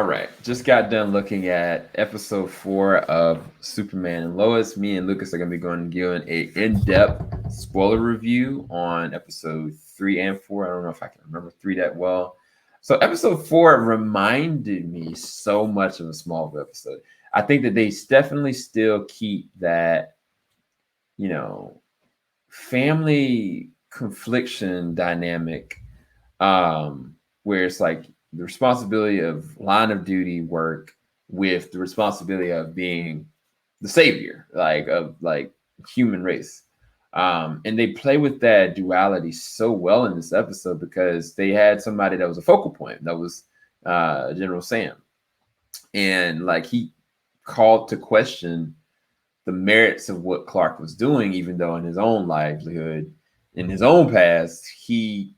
All right, just got done looking at episode 4 of Superman and Lois. Me and Lucas are going to be going and giving a in-depth spoiler review on episode 3 and 4. I don't know if I can remember 3 that well. So episode 4 reminded me so much of a Smallville episode. I think that they definitely still keep that, family confliction dynamic, where it's like the responsibility of line of duty work with the responsibility of being the savior, like of like human race. And they play with that duality so well in this episode because they had somebody that was a focal point. That was General Sam, and like he called to question the merits of what Clark was doing, even though in his own livelihood, in his own past, he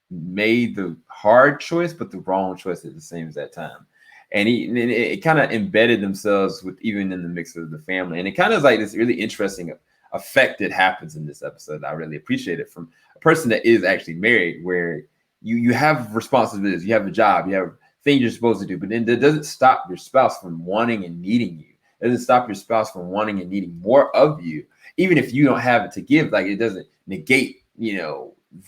made the hard choice, but the wrong choice at the same exact time. And it kind of embedded themselves with even in the mix of the family. And it kind of is like this really interesting effect that happens in this episode. I really appreciate it from a person that is actually married, where you have responsibilities, you have a job, you have things you're supposed to do, but then that doesn't stop your spouse from wanting and needing you. It doesn't stop your spouse from wanting and needing more of you, even if you don't have it to give. Like it doesn't negate,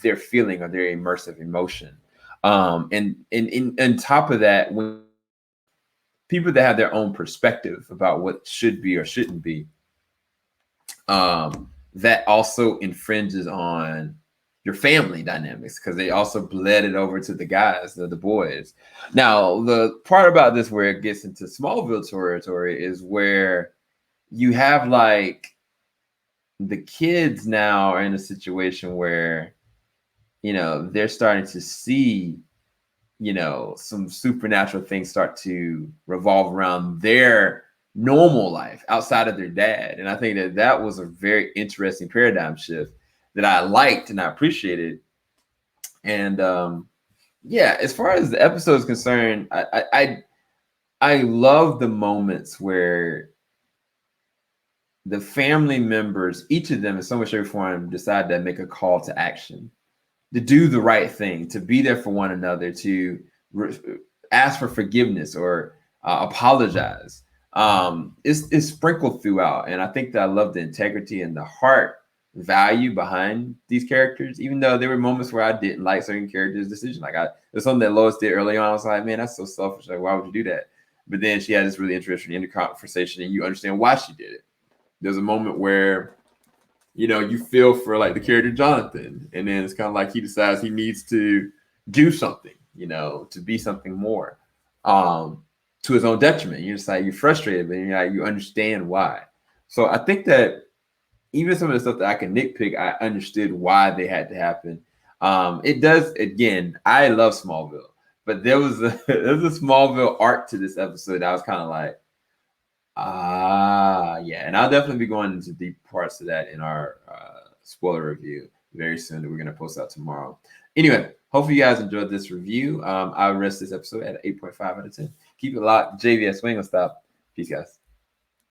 their feeling or their immersive emotion. And top of that, when people that have their own perspective about what should be or shouldn't be, that also infringes on your family dynamics because they also bled it over to the guys, the boys. Now, the part about this where it gets into Smallville territory is where you have like the kids now are in a situation where they're starting to see some supernatural things start to revolve around their normal life outside of their dad. And I think that that was a very interesting paradigm shift that I liked and I appreciated. And yeah, as far as the episode is concerned, I love the moments where the family members, each of them in so much shape or form, decide to make a call to action, to do the right thing, to be there for one another, to ask for forgiveness or apologize. It's sprinkled throughout, and I think that I love the integrity and the heart value behind these characters. Even though there were moments where I didn't like certain characters' decision, there's something that Lois did early on. I was like, man, that's so selfish. Like, why would you do that? But then she had this really interesting inner conversation, and you understand why she did it. There's a moment where you feel for like the character Jonathan, and then it's kind of like he decides he needs to do something, to be something more, to his own detriment. You're just like, you're frustrated, but you understand why. So I think that even some of the stuff that I can nitpick, I understood why they had to happen. It does, again, I love Smallville, but there was a Smallville arc to this episode that I was kind of like, yeah, and I'll definitely be going into deep parts of that in our spoiler review very soon that we're going to post out tomorrow. Anyway, hopefully you guys enjoyed this review. I'll rest this episode at 8.5 out of 10. Keep it locked. JVS, we ain't gonna stop. Peace, guys.